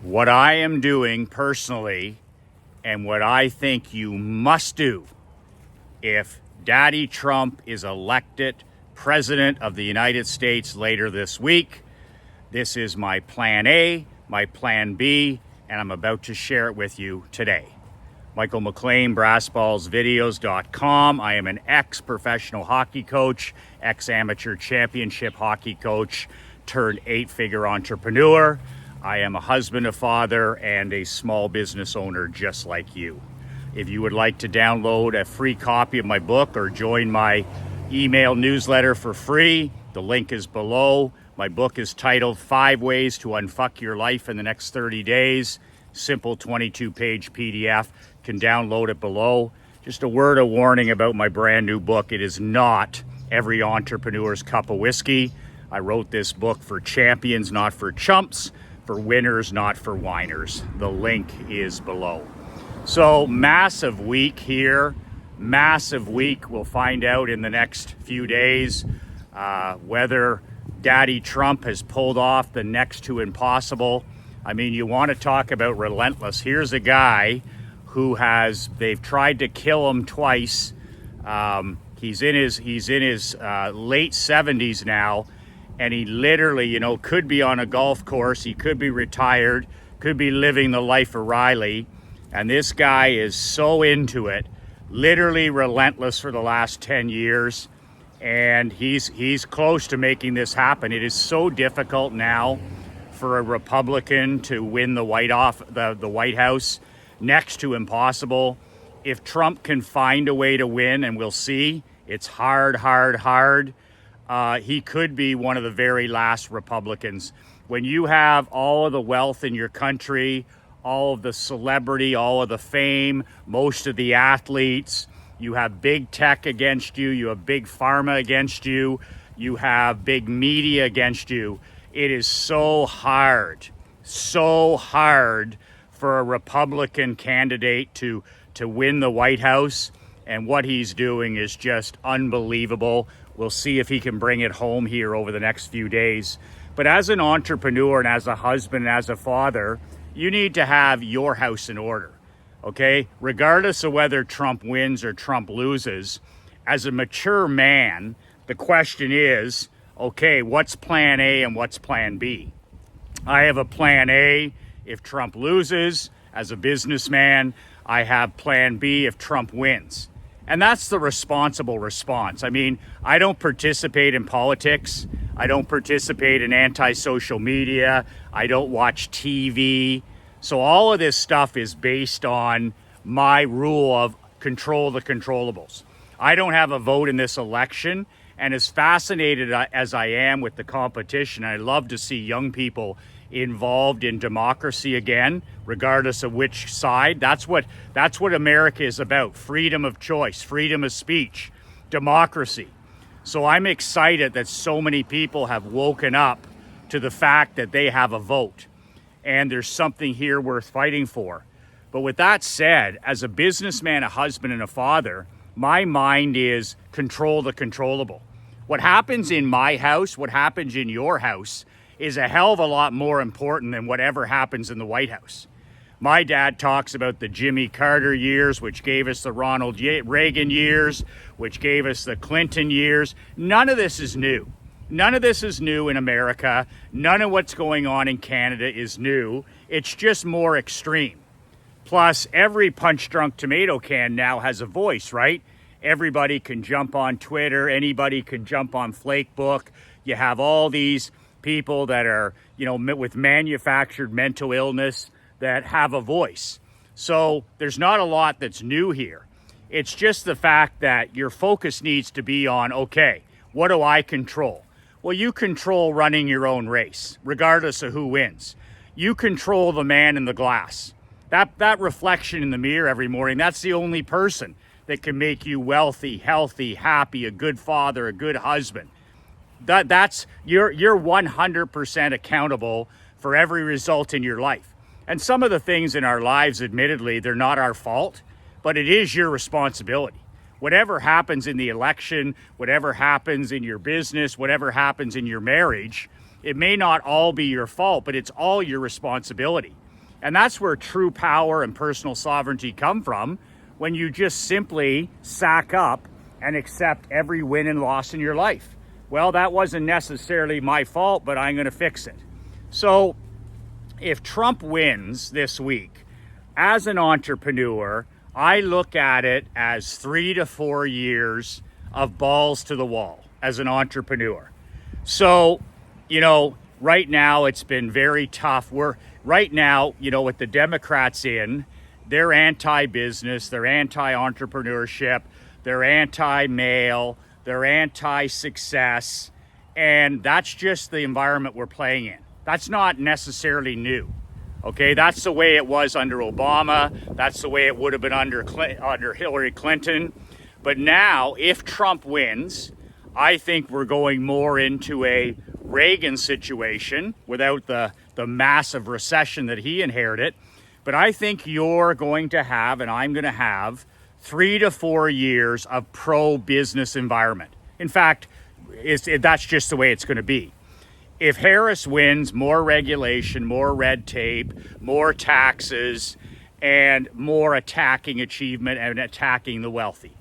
What I am doing personally and what I think you must do if Daddy Trump is elected President of the United States later this week. This is my plan A, my plan B, and I'm about to share it with you today. Michael McLean, brassballsvideos.com. I am an ex-professional hockey coach, ex-amateur championship hockey coach, turned 8-figure entrepreneur. I am a husband, a father, and a small business owner just like you. If you would like to download a free copy of my book or join my email newsletter for free, the link is below. My book is titled 5 Ways to Unfuck Your Life in the Next 30 Days. Simple 22-page PDF. Can download it below. Just a word of warning about my brand new book. It is not every entrepreneur's cup of whiskey. I wrote this book for champions, not for chumps, for winners, not for whiners. The link is below. So massive week here. Massive week. We'll find out in the next few days whether Daddy Trump has pulled off the next to impossible. I mean, you want to talk about relentless. Here's a guy who they've tried to kill him twice. He's in his late 70s now, and he literally, could be on a golf course. He could be retired, could be living the life of Riley. And this guy is so into it, literally relentless for the last 10 years. And he's close to making this happen. It is so difficult now for a Republican to win the White House. Next to impossible. If Trump can find a way to win, and we'll see, it's hard. He could be one of the very last Republicans. When you have all of the wealth in your country, all of the celebrity, all of the fame, most of the athletes, you have big tech against you, you have big pharma against you, you have big media against you. It is so hard for a Republican candidate to win the White House, and what he's doing is just unbelievable. We'll see if he can bring it home here over the next few days. But as an entrepreneur and as a husband and as a father, you need to have your house in order, okay? Regardless of whether Trump wins or Trump loses, as a mature man, the question is, okay, what's plan A and what's plan B? I have a plan A if Trump loses. As a businessman, I have plan B if Trump wins. And that's the responsible response. I mean, I don't participate in politics. I don't participate in anti-social media. I don't watch TV. So all of this stuff is based on my rule of control the controllables. I don't have a vote in this election. And as fascinated as I am with the competition, I love to see young people involved in democracy again, regardless of which side. That's what America is about. Freedom of choice, freedom of speech, democracy. So I'm excited that so many people have woken up to the fact that they have a vote and there's something here worth fighting for. But with that said, as a businessman, a husband, and a father, my mind is control the controllable. What happens in my house, what happens in your house, is a hell of a lot more important than whatever happens in the White House. My dad talks about the Jimmy Carter years, which gave us the Ronald Reagan years, which gave us the Clinton years. None of this is new. None of this is new in America. None of what's going on in Canada is new. It's just more extreme. Plus, every punch-drunk tomato can now has a voice, right? Everybody can jump on Twitter. Anybody can jump on Flakebook. You have all these people that are, with manufactured mental illness that have a voice. So there's not a lot that's new here. It's just the fact that your focus needs to be on, okay, what do I control? Well, you control running your own race, regardless of who wins. You control the man in the glass. That reflection in the mirror every morning, that's the only person that can make you wealthy, healthy, happy, a good father, a good husband. You're 100% accountable for every result in your life. And some of the things in our lives, admittedly, they're not our fault, but it is your responsibility. Whatever happens in the election, whatever happens in your business, whatever happens in your marriage, it may not all be your fault, but it's all your responsibility. And that's where true power and personal sovereignty come from, when you just simply sack up and accept every win and loss in your life. Well, that wasn't necessarily my fault, but I'm going to fix it. So if Trump wins this week, as an entrepreneur, I look at it as 3 to 4 years of balls to the wall as an entrepreneur. So, right now it's been very tough. Right now, with the Democrats in, they're anti-business, they're anti-entrepreneurship, they're anti-male, they're anti-success, and that's just the environment we're playing in. That's not necessarily new. Okay, that's the way it was under Obama. That's the way it would have been under Hillary Clinton. But now, if Trump wins, I think we're going more into a Reagan situation without the massive recession that he inherited. But I think you're going to have, and I'm going to have, 3 to 4 years of pro-business environment. In fact, that's just the way it's going to be. If Harris wins, more regulation, more red tape, more taxes, and more attacking achievement and attacking the wealthy.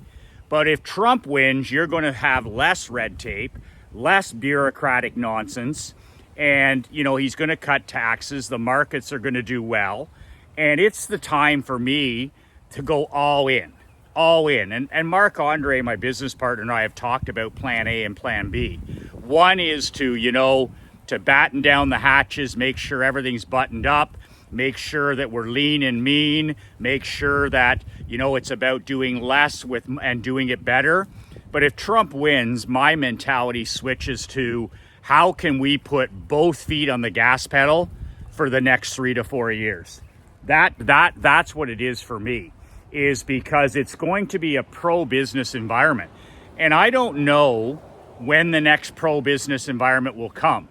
But if Trump wins, you're going to have less red tape, less bureaucratic nonsense, and he's going to cut taxes. The markets are going to do well, and it's the time for me to go all in. And Mark Andre, my business partner, and I have talked about Plan A and Plan B. One is to batten down the hatches, make sure everything's buttoned up, make sure that we're lean and mean, make sure that, it's about doing less and doing it better. But if Trump wins, my mentality switches to how can we put both feet on the gas pedal for the next 3 to 4 years? That's what it is for me, is because it's going to be a pro-business environment. And I don't know when the next pro-business environment will come.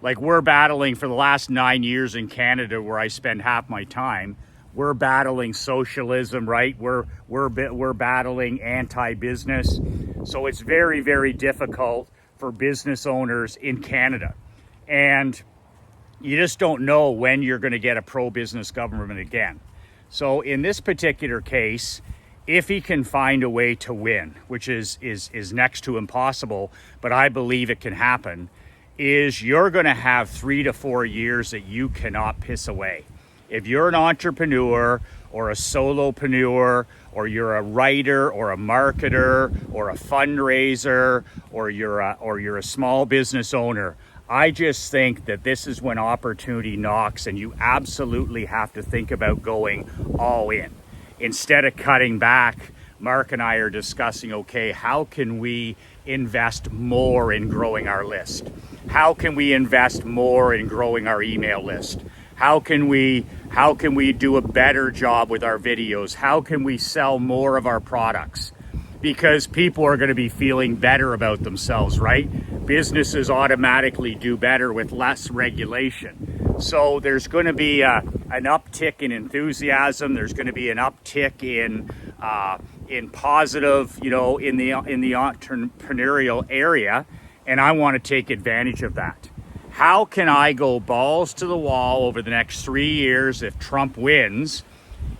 Like, we're battling for the last 9 years in Canada, where I spend half my time. We're battling socialism, right? We're battling anti-business. So it's very, very difficult for business owners in Canada. And you just don't know when you're going to get a pro-business government again. So in this particular case, if he can find a way to win, which is next to impossible, but I believe it can happen, is you're going to have 3 to 4 years that you cannot piss away. If you're an entrepreneur or a solopreneur, or you're a writer or a marketer or a fundraiser, or you're a small business owner, I just think that this is when opportunity knocks, and you absolutely have to think about going all in. Instead of cutting back, Mark and I are discussing, okay, how can we invest more in growing our list? How can we invest more in growing our email list? How can we do a better job with our videos? How can we sell more of our products? Because people are going to be feeling better about themselves, right? Businesses automatically do better with less regulation. So there's going to be an uptick in enthusiasm. There's going to be an uptick in positive, in the entrepreneurial area, and I want to take advantage of that. How can I go balls to the wall over the next 3 years if Trump wins?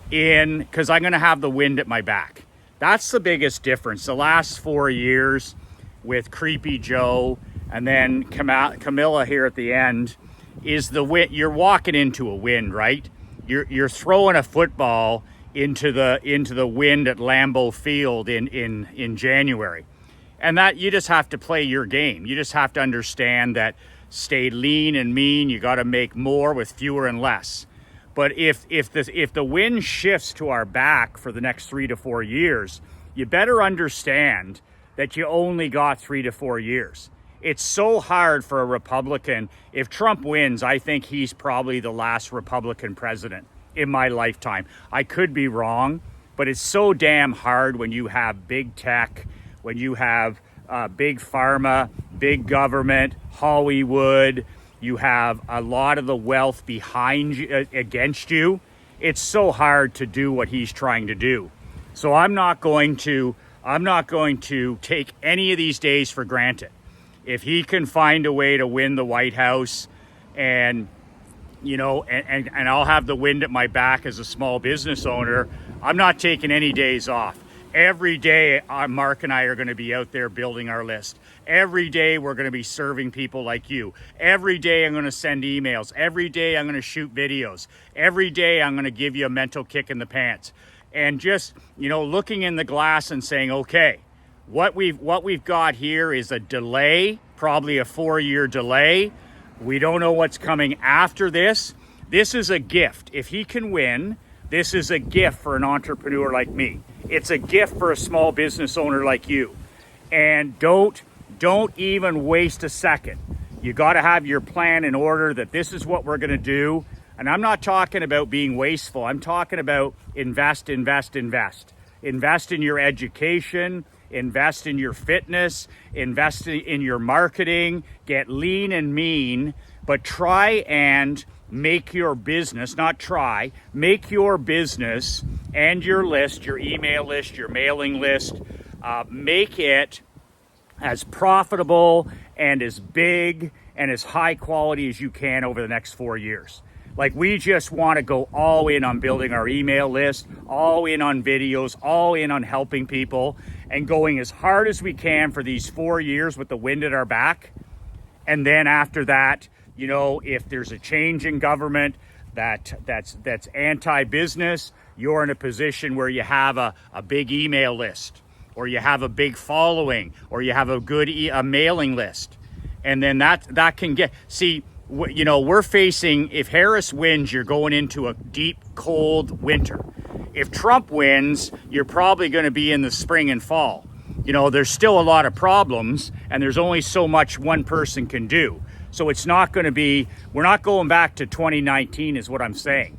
Because I'm going to have the wind at my back. That's the biggest difference. The last 4 years with Creepy Joe and then Camilla here at the end is the wind. You're walking into a wind, right? You're throwing a football into the wind at Lambeau Field in January. And that you just have to play your game. You just have to understand that stay lean and mean. You got to make more with fewer and less. But if the wind shifts to our back for the next 3 to 4 years, you better understand that you only got 3 to 4 years. It's so hard for a Republican. If Trump wins, I think he's probably the last Republican president in my lifetime. I could be wrong, but it's so damn hard when you have big tech, when you have big pharma, big government, Hollywood, you have a lot of the wealth behind you, against you. It's so hard to do what he's trying to do. So I'm not going to take any of these days for granted. If he can find a way to win the White House and and I'll have the wind at my back as a small business owner. I'm not taking any days off. Every day, Mark and I are going to be out there building our list. Every day, we're going to be serving people like you. Every day, I'm going to send emails. Every day, I'm going to shoot videos. Every day, I'm going to give you a mental kick in the pants. And just, looking in the glass and saying, okay, what we've got here is a delay, probably a 4-year delay. We don't know what's coming after this. This is a gift. If he can win, this is a gift for an entrepreneur like me. It's a gift for a small business owner like you. And don't even waste a second. You got to have your plan in order that this is what we're going to do. And I'm not talking about being wasteful. I'm talking about invest. Invest in your education, invest in your fitness, invest in your marketing, get lean and mean, but try and make your business, make your business and your list, your email list, your mailing list, make it as profitable and as big and as high quality as you can over the next 4 years. Like, we just want to go all in on building our email list, all in on videos, all in on helping people, and going as hard as we can for these 4 years with the wind at our back. And then after that, if there's a change in government that's anti-business, you're in a position where you have a big email list, or you have a big following, or you have a good a mailing list. And then that can get, we're facing, if Harris wins, you're going into a deep, cold winter. If Trump wins, you're probably going to be in the spring and fall. There's still a lot of problems, and there's only so much one person can do. So it's not going to be, we're not going back to 2019 is what I'm saying.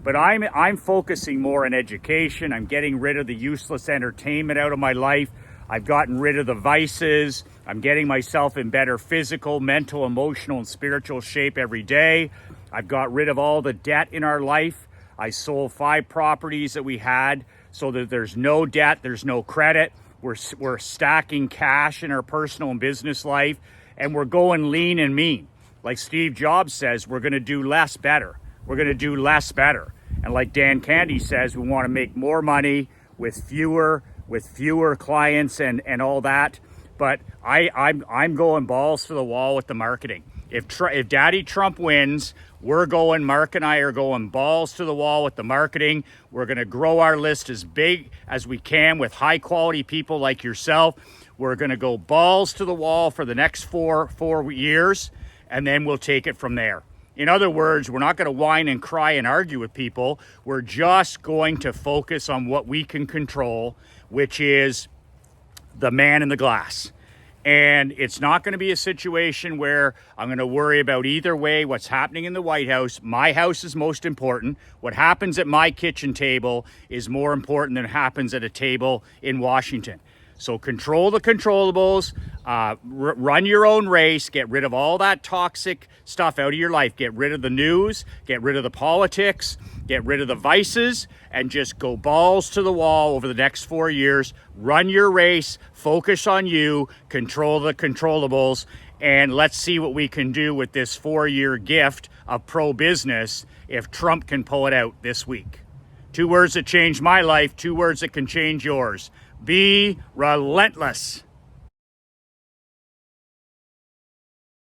But I'm focusing more on education. I'm getting rid of the useless entertainment out of my life. I've gotten rid of the vices. I'm getting myself in better physical, mental, emotional, and spiritual shape every day. I've got rid of all the debt in our life. I sold 5 properties that we had so that there's no debt, there's no credit. We're stacking cash in our personal and business life, and we're going lean and mean. Like Steve Jobs says, we're going to do less better. We're going to do less better. And like Dan Candy says, we want to make more money with fewer clients and all that. But I'm going balls to the wall with the marketing. If Daddy Trump wins, Mark and I are going balls to the wall with the marketing. We're going to grow our list as big as we can with high quality people like yourself. We're going to go balls to the wall for the next four years, and then we'll take it from there. In other words, we're not going to whine and cry and argue with people. We're just going to focus on what we can control, which is the man in the glass. And it's not going to be a situation where I'm going to worry about either way what's happening in the White House. My house is most important. What happens at my kitchen table is more important than happens at a table in Washington. So control the controllables, run your own race, get rid of all that toxic stuff out of your life. Get rid of the news, get rid of the politics, get rid of the vices, and just go balls to the wall over the next 4 years. Run your race, focus on you, control the controllables, and let's see what we can do with this 4-year gift of pro-business if Trump can pull it out this week. 2 words that changed my life, 2 words that can change yours. Be relentless.